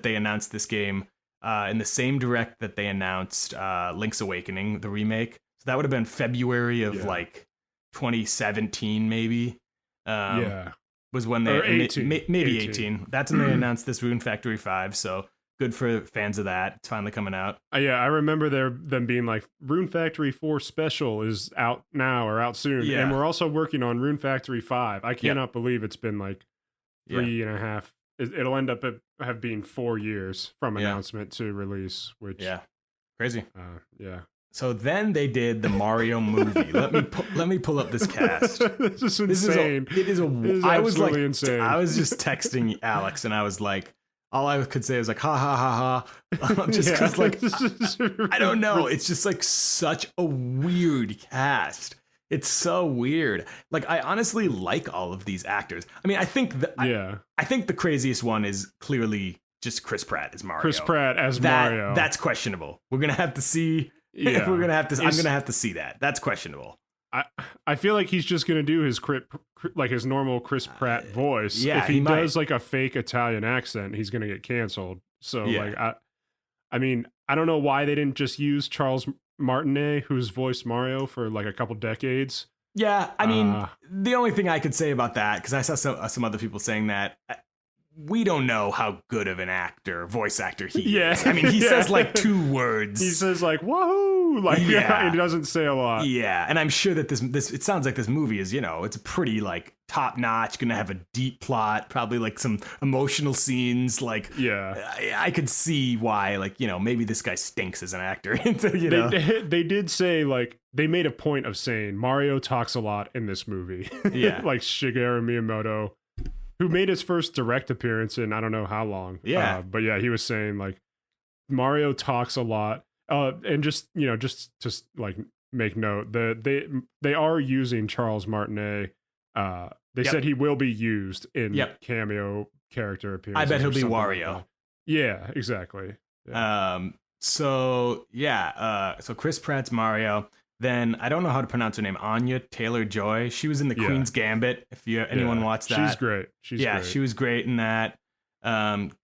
they announced this game in the same direct that they announced Link's Awakening, the remake. So that would have been February of like 2017, maybe. Was when they 18. maybe 18. That's when they announced this Rune Factory 5. So good for fans of that. It's finally coming out. Yeah, I remember them being like, Rune Factory 4 Special is out now or out soon. Yeah. And we're also working on Rune Factory 5. I cannot believe it's been like three and a half. It'll end up have been 4 years from announcement to release, which crazy. Yeah. So then they did the Mario movie. Let me pull up this cast. This is insane. It is I was like insane. I was just texting Alex and I was like, all I could say was like, ha ha ha ha. Just because like, I don't know. It's just like such a weird cast. It's so weird. Like, I honestly like all of these actors. I mean, I think I think the craziest one is clearly just Chris Pratt as Mario. Chris Pratt as Mario. That's questionable. We're gonna have to see. Yeah. I'm gonna have to see that. That's questionable. I feel like he's just gonna do his his normal Chris Pratt voice. Yeah, if he does like a fake Italian accent, he's gonna get canceled. So like I mean, I don't know why they didn't just use Charles Martinet, who's voiced Mario for like a couple decades. Yeah, I mean, the only thing I could say about that, because I saw some other people saying that, we don't know how good of an voice actor he is. I mean, he says like 2 words. He says like, woohoo! Like, and he doesn't say a lot. Yeah, and I'm sure that this it sounds like this movie is, it's a pretty like top notch, gonna have a deep plot, probably like some emotional scenes. Like, I could see why, like, maybe this guy stinks as an actor. They did say, like, they made a point of saying Mario talks a lot in this movie. Yeah, like Shigeru Miyamoto, who made his first direct appearance in I don't know how long. Yeah. But yeah, he was saying like Mario talks a lot. And just to like make note, they are using Charles Martinet. They said he will be used in cameo character appearances. I bet he'll be Wario. Like yeah, exactly. Yeah. So Chris Pratt's Mario. Then I don't know how to pronounce her name. Anya Taylor-Joy. She was in the Queen's Gambit. If anyone watched that, she's great. Great. She was great in that.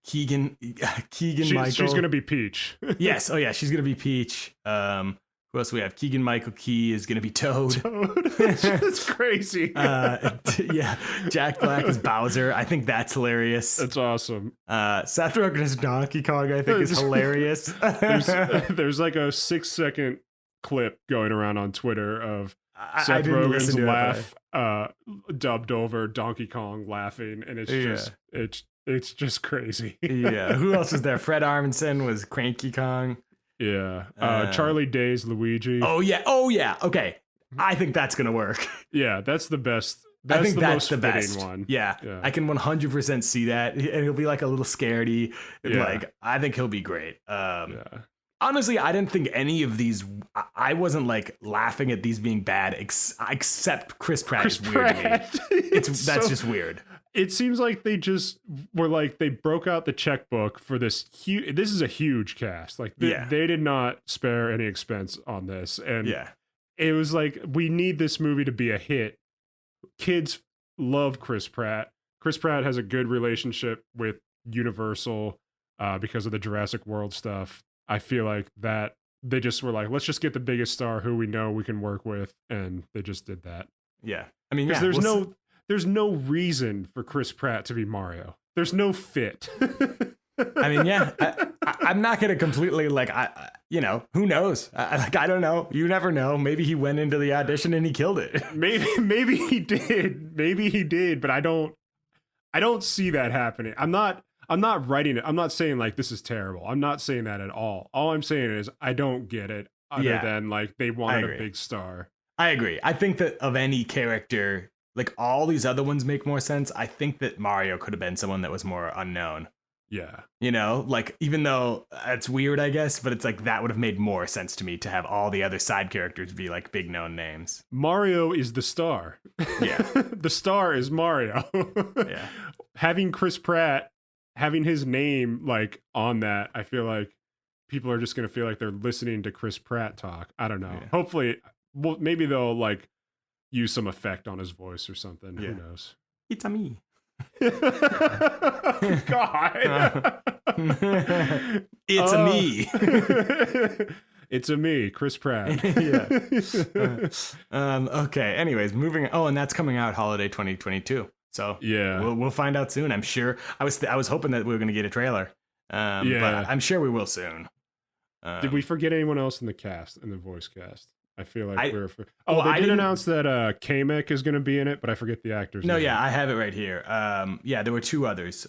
Keegan Michael. She's gonna be Peach. Yes. Oh yeah, she's gonna be Peach. Who else do we have? Keegan Michael Key is gonna be Toad. That's crazy. Jack Black is Bowser. I think that's hilarious. That's awesome. Seth Rogen as Donkey Kong. I think is hilarious. There's like a 6-second clip going around on Twitter of Seth Rogen's laugh dubbed over Donkey Kong laughing, and it's just crazy. Yeah. Who else was there? Fred Armisen was Cranky Kong. Yeah. Charlie Day's Luigi. Oh yeah. Okay. I think that's gonna work. Yeah, that's the best. I think that's the most best one. Yeah. I can 100% see that, and he'll be like a little scaredy. Yeah. Like, I think he'll be great. Honestly, I didn't think any of these. I wasn't like laughing at these being bad, except Chris Pratt is weird to me. That's just weird. It seems like they just were like, they broke out the checkbook for this huge. This is a huge cast. Like they did not spare any expense on this, and it was like, we need this movie to be a hit. Kids love Chris Pratt. Chris Pratt has a good relationship with Universal because of the Jurassic World stuff. I feel like that they just were like, let's just get the biggest star who we know we can work with, and they just did that. Yeah, I mean, there's no reason for Chris Pratt to be Mario. There's no fit. I mean, I'm not gonna completely like, who knows? I don't know. You never know. Maybe he went into the audition and he killed it. Maybe he did. But I don't see that happening. I'm not writing it. I'm not saying like this is terrible. I'm not saying that at all. All I'm saying is I don't get it other than like they wanted a big star. I agree. I think that of any character, like all these other ones make more sense. I think that Mario could have been someone that was more unknown. Yeah. Like, even though it's weird, I guess, but it's like that would have made more sense to me to have all the other side characters be like big known names. Mario is the star. Yeah. The star is Mario. Yeah. Having Chris Pratt, having his name like on that, I feel like people are just going to feel like they're listening to Chris Pratt talk. I don't know. Yeah. Hopefully, well, maybe they'll like use some effect on his voice or something. Yeah. Who knows? It's a me. God. It's a me. It's a me, Chris Pratt. Okay. Anyways, moving. Oh, and that's coming out holiday 2022. So yeah, we'll find out soon. I'm sure. I was hoping that we were going to get a trailer. Yeah. But I'm sure we will soon. Did we forget anyone else in the cast, in the voice cast? I feel like well, they I did didn't- announce that Kamek is going to be in it, but I forget the actor's No, name. yeah, I have it right here. Yeah, there were two others.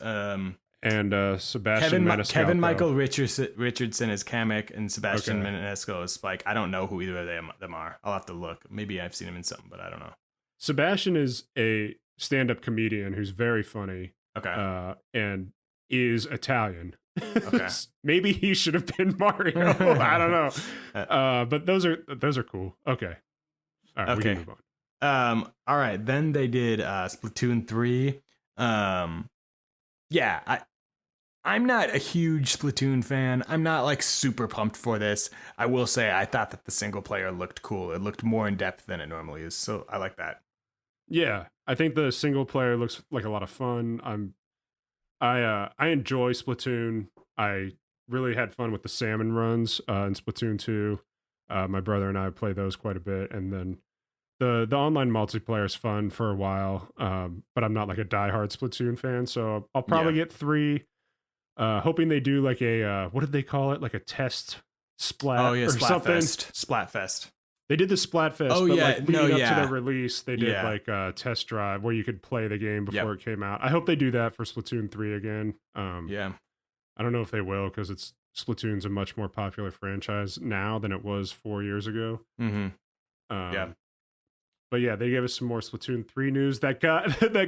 And Sebastian Maniscalco. Kevin Michael Richardson is Kamek, and Sebastian Maniscalco is Spike. I don't know who either of them are. I'll have to look. Maybe I've seen him in something, but I don't know. Sebastian is a stand-up comedian who's very funny. Okay. And is Italian. Okay. Maybe he should have been Mario. I don't know. But those are cool. Okay. All right. We can move on. All right. Then they did Splatoon 3. Yeah. I'm not a huge Splatoon fan. I'm not like super pumped for this. I will say I thought that the single player looked cool. It looked more in depth than it normally is. So I like that. Yeah, I think the single player looks like a lot of fun. I enjoy Splatoon. I really had fun with the salmon runs in Splatoon 2. My brother and I play those quite a bit, and then the online multiplayer is fun for a while. But I'm not like a diehard Splatoon fan, so I'll probably get 3. Hoping they do like a what did they call it? Like a test splat. Oh yeah, or something. Splatfest. They did the Splatfest, but leading up to the release, they did like a test drive where you could play the game before it came out. I hope they do that for Splatoon 3 again. Yeah. I don't know if they will because Splatoon's a much more popular franchise now than it was 4 years ago. Mm-hmm. But yeah, they gave us some more Splatoon 3 news. That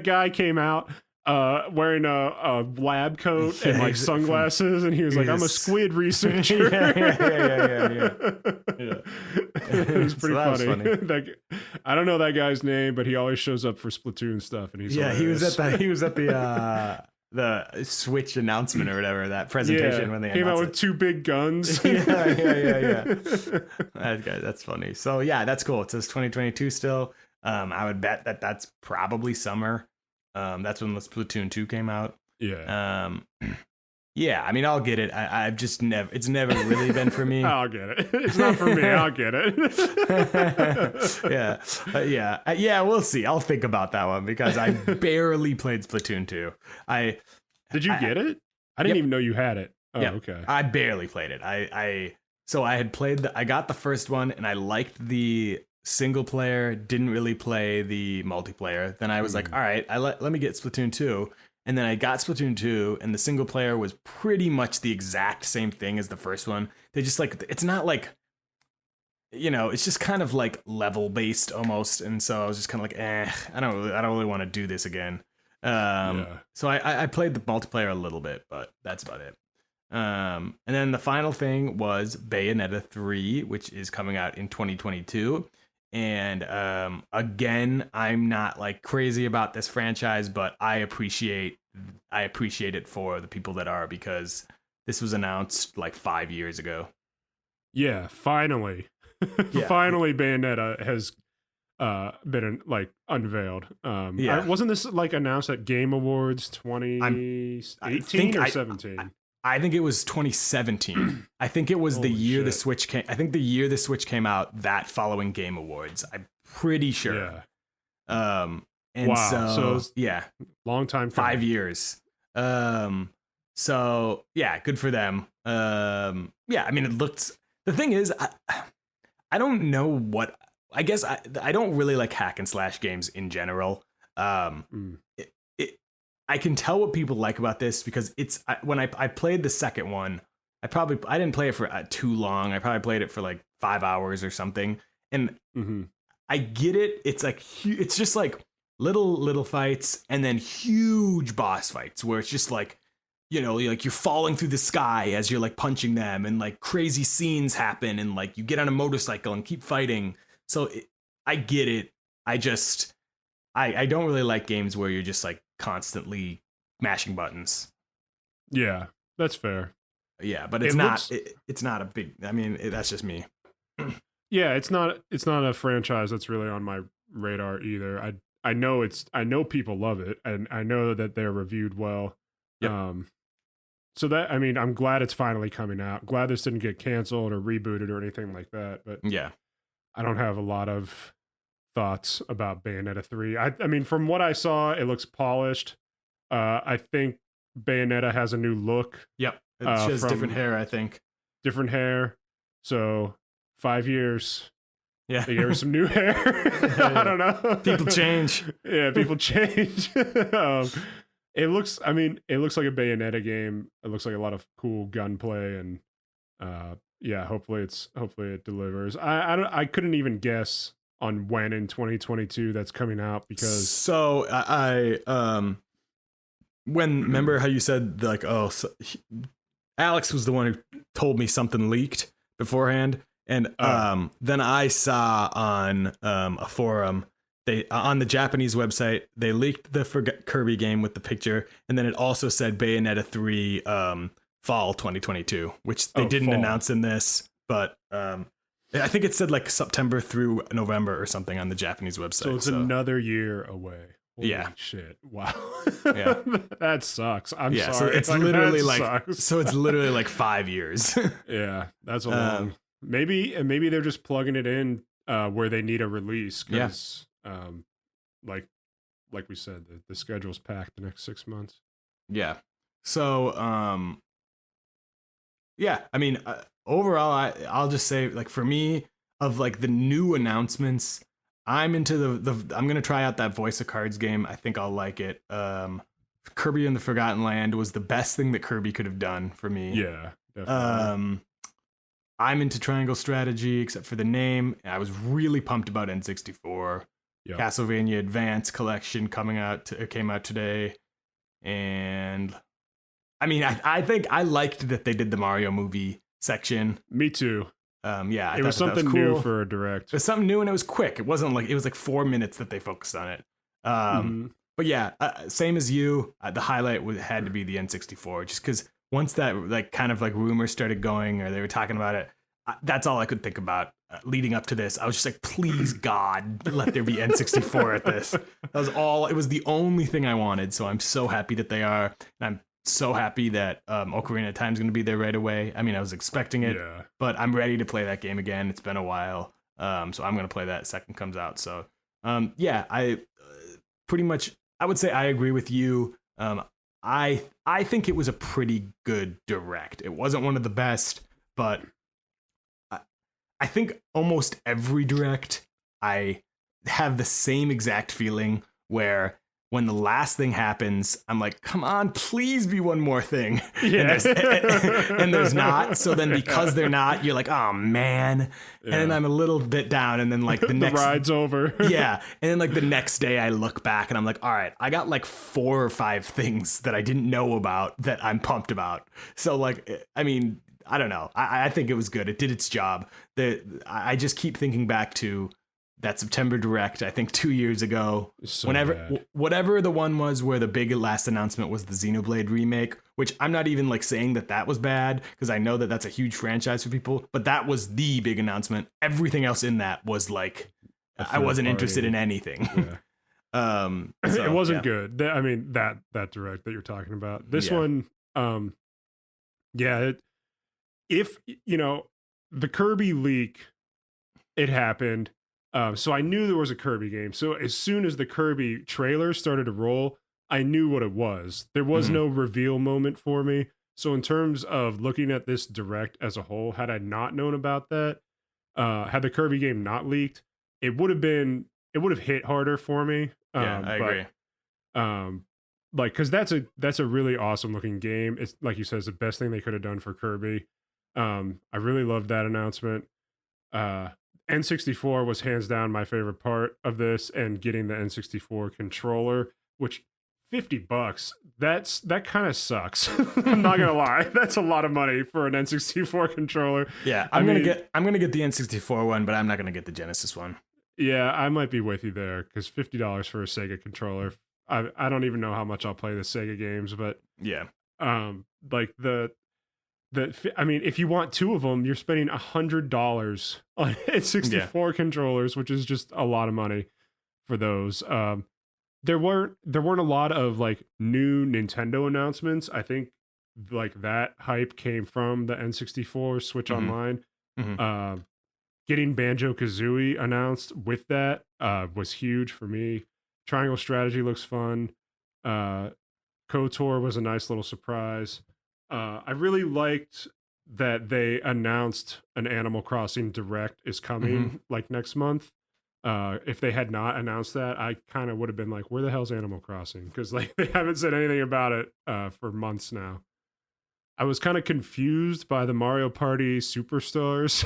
guy came out wearing a lab coat and like sunglasses, and he was like, "I'm a squid researcher." yeah. It was pretty funny. I don't know that guy's name, but he always shows up for Splatoon stuff, and he's hilarious. he was at the Switch announcement or whatever, that presentation when they came out with 2 big guns. yeah. That's funny. So yeah, that's cool. It says 2022 still. I would bet that's probably summer. That's when the Splatoon 2 came out. Yeah. Yeah, I mean, I'll get it. I've just it's never really been for me. I'll get it. It's not for me. I'll get it. Yeah, we'll see. I'll think about that one because I barely played Splatoon 2. Did you get it? I didn't even know you had it. Oh, okay. I barely played it. So I had played I got the first one and I liked the single player, didn't really play the multiplayer. Then I was like, all right, let me get Splatoon 2. And then I got Splatoon 2, and the single player was pretty much the exact same thing as the first one. They just like, it's not like, it's just kind of like level based almost. And so I was just kind of like, I don't really want to do this again. So I played the multiplayer a little bit, but that's about it. And then the final thing was Bayonetta 3, which is coming out in 2022. And again, I'm not like crazy about this franchise, but I appreciate it for the people that are, because this was announced like 5 years ago. Yeah, finally. Finally Bayonetta has been unveiled. Wasn't this like announced at Game Awards 2018 or 17? I think it was 2017. I think it was the year the Switch came. I think the year the Switch came out, that following Game Awards. I'm pretty sure. Yeah. So yeah, long time. 5 years. So yeah, good for them. Yeah, I mean, it looked. The thing is, I don't know what. I guess I don't really like hack and slash games in general. I can tell what people like about this because when I played the second one, I didn't play it for too long. I probably played it for like 5 hours or something. And I get it. It's like, it's just like little fights and then huge boss fights where it's just like, like you're falling through the sky as you're like punching them, and like crazy scenes happen, and like you get on a motorcycle and keep fighting. So I get it. I don't really like games where you're just like constantly mashing buttons. Yeah, that's fair. Yeah, but it's not a big. I mean, that's just me. Yeah, it's not a franchise that's really on my radar either. I know people love it, and I know that they're reviewed well. Yep. So that, I mean, I'm glad it's finally coming out. Glad this didn't get canceled or rebooted or anything like that. But yeah, I don't have a lot of thoughts about Bayonetta 3. I mean, from what I saw, it looks polished. I think Bayonetta has a new look. Yep. She has from different hair, I think. different hair. So 5 years. Yeah. They gave her some new hair. I don't know. People change. Yeah, people change. It looks like a Bayonetta game. It looks like a lot of cool gunplay, and yeah, hopefully it delivers. I couldn't even guess on when in 2022 that's coming out, because So remember how you said like, Alex was the one who told me something leaked beforehand, and then I saw on a forum, they on the Japanese website, they leaked the Kirby game with the picture, and then it also said Bayonetta 3 fall 2022, which they didn't announce in this, but I think it said like September through November or something on the Japanese website. So it's another year away. Holy shit. Wow. Yeah. That sucks. I'm sorry. So it's literally it's literally like 5 years. Yeah, that's a long. Maybe they're just plugging it in where they need a release, because like we said, the schedule's packed the next 6 months. Yeah. So yeah, I mean, overall, I'll just say, like, for me, of like the new announcements, I'm into I'm gonna try out that Voice of Cards game. I think I'll like it. Kirby and the Forgotten Land was the best thing that Kirby could have done for me. Yeah, definitely. I'm into Triangle Strategy, except for the name. I was really pumped about N64. Yep. Castlevania Advance Collection came out today, and I mean, I think I liked that they did the Mario movie section. Me too. Yeah, it was something new for a direct. It was something new, and it was quick. It wasn't like, it was like 4 minutes that they focused on it. But yeah, same as you. The highlight had to be the N64, just because once that like kind of like rumors started going, or they were talking about it, that's all I could think about leading up to this. I was just like, please God, let there be N64 at this. That was all. It was the only thing I wanted. So I'm so happy that they are, and I'm so happy that Ocarina of Time is going to be there right away. I mean, I was expecting it, but I'm ready to play that game again. It's been a while, so I'm going to play that second comes out. So yeah, I pretty much, I would say I agree with you. I think it was a pretty good direct. It wasn't one of the best, but I think almost every direct, I have the same exact feeling where when the last thing happens, I'm like, come on, please be one more thing. Yeah. And there's not. So then because they're not, you're like, oh man. Yeah. And then I'm a little bit down. And then like the next ride's over. Yeah. And then like the next day I look back and I'm like, all right, I got like 4 or 5 things that I didn't know about that I'm pumped about. So like, I mean, I don't know. I think it was good. It did its job. I just keep thinking back to that September direct, I think 2 years ago, so whatever the one was where the big last announcement was the Xenoblade remake, which I'm not even like saying that was bad, because I know that that's a huge franchise for people, but that was the big announcement. Everything else in that was like, I wasn't interested in anything. Yeah. So, it wasn't good. I mean, that direct that you're talking about. This one, if, you know, the Kirby leak, it happened. So I knew there was a Kirby game. So as soon as the Kirby trailer started to roll, I knew what it was. There was no reveal moment for me. So in terms of looking at this direct as a whole, had I not known about that, had the Kirby game not leaked, it would have hit harder for me. I agree. Like, because that's a really awesome looking game. It's like you said, it's the best thing they could have done for Kirby. I really loved that announcement. N64 was hands down my favorite part of this, and getting the N64 controller, which $50, that kind of sucks. I'm not gonna lie, that's a lot of money for an N64 controller. Yeah, I'm gonna get the N64 one, but I'm not gonna get the Genesis one. Yeah, I might be with you there, because $50 for a Sega controller. I don't even know how much I'll play the Sega games, but yeah, like I mean, if you want 2 of them, you're spending $100 on 64 controllers, which is just a lot of money for those. There weren't a lot of like new Nintendo announcements. I think like that hype came from the N64 Switch Online. Getting Banjo-Kazooie announced with that was huge for me. Triangle Strategy looks fun. KOTOR was a nice little surprise. I really liked that they announced an Animal Crossing Direct is coming like next month. If they had not announced that, I kind of would have been like, where the hell's Animal Crossing? Because like they haven't said anything about it for months now. I was kind of confused by the Mario Party Superstars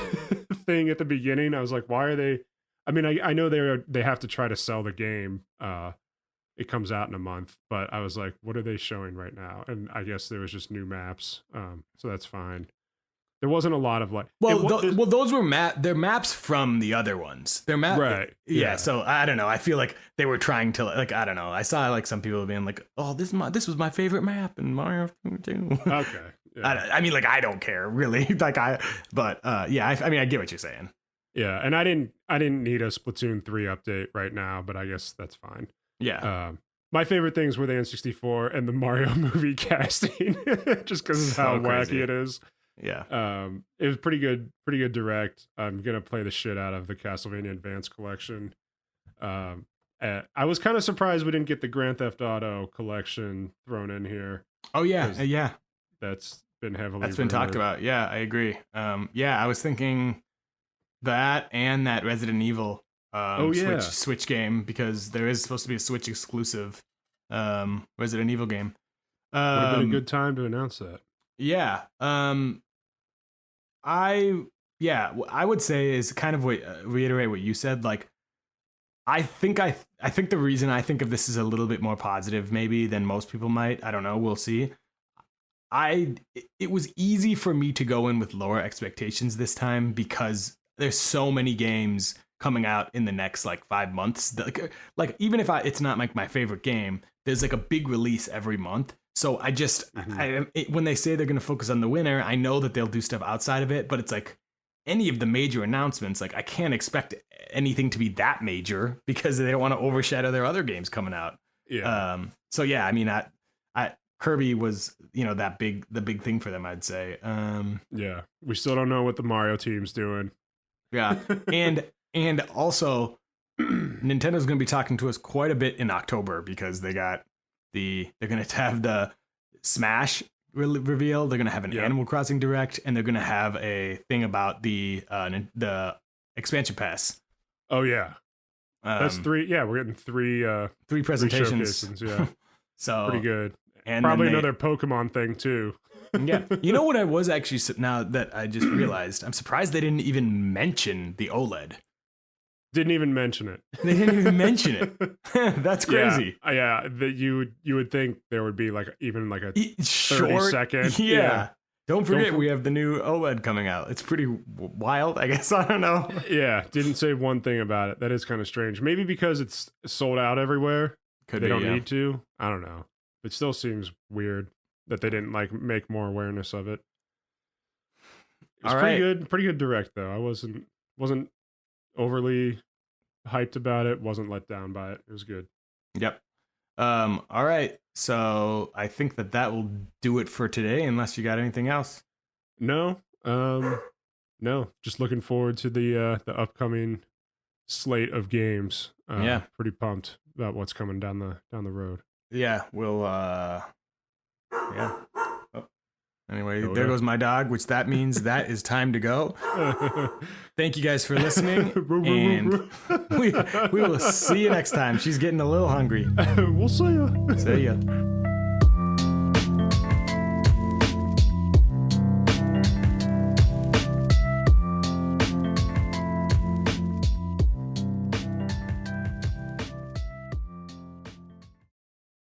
thing at the beginning. I was like, why are they? I mean, I know they have to try to sell the game. It comes out in a month, but I was like, what are they showing right now? And I guess there was just new maps, so that's fine. There wasn't a lot of like. Those were they're maps from the other ones. They're right. Yeah. So I don't know. I feel like they were trying to like I don't know. I saw like some people being like, "Oh, this was my favorite map in Mario 2." Okay. Yeah. I mean, like I don't care really. Like yeah. I mean, I get what you're saying. Yeah, and I didn't need a Splatoon 3 update right now, but I guess that's fine. Yeah. My favorite things were the N64 and the Mario movie casting, just because of how wacky it is. Yeah. It was pretty good direct. I'm gonna play the shit out of the Castlevania Advance Collection. I was kind of surprised we didn't get the Grand Theft Auto collection thrown in here. Oh yeah, yeah. That's been heavily. That's been talked about. Yeah, I agree. Yeah, I was thinking that and that Resident Evil Switch game, because there is supposed to be a Switch exclusive Resident Evil game. Would have been a good time to announce that. Yeah. I would say is kind of reiterate what you said. Like, I think the reason I think of this is a little bit more positive maybe than most people might. I don't know. We'll see. It was easy for me to go in with lower expectations this time because there's so many games coming out in the next like 5 months. Like even if it's not like my favorite game, there's like a big release every month. So I just, when they say they're going to focus on the winner, I know that they'll do stuff outside of it, but it's like any of the major announcements, like I can't expect anything to be that major because they don't want to overshadow their other games coming out. Yeah. So yeah, I mean, Kirby was, the big thing for them, I'd say. Yeah. We still don't know what the Mario team's doing. Yeah. And also Nintendo's going to be talking to us quite a bit in October because they're going to have the Smash reveal. They're going to have an Animal Crossing Direct, and they're going to have a thing about the expansion pass. Oh yeah. That's 3. Yeah. We're getting 3 presentations. Yeah. So pretty good. And probably another Pokemon thing too. Yeah. You know what I was actually, now that I just realized, I'm surprised they didn't even mention the OLED. Didn't even mention it. They didn't even mention it. That's crazy. Yeah. That you would think there would be like even like a 30-second. Yeah. Don't forget we have the new OLED coming out. It's pretty wild, I guess. I don't know. Yeah. Didn't say one thing about it. That is kind of strange. Maybe because it's sold out everywhere. They don't need to. I don't know. It still seems weird that they didn't like make more awareness of it. It's pretty good direct though. I wasn't overly hyped about it, wasn't let down by it. It was good. Yep. All right. So I think that will do it for today, unless you got anything else. No. No. Just looking forward to the upcoming slate of games. Pretty pumped about what's coming down the road. Yeah, we'll Anyway, there goes my dog, which that means that is time to go. Thank you guys for listening, and we will see you next time. She's getting a little hungry. We'll see ya. See ya.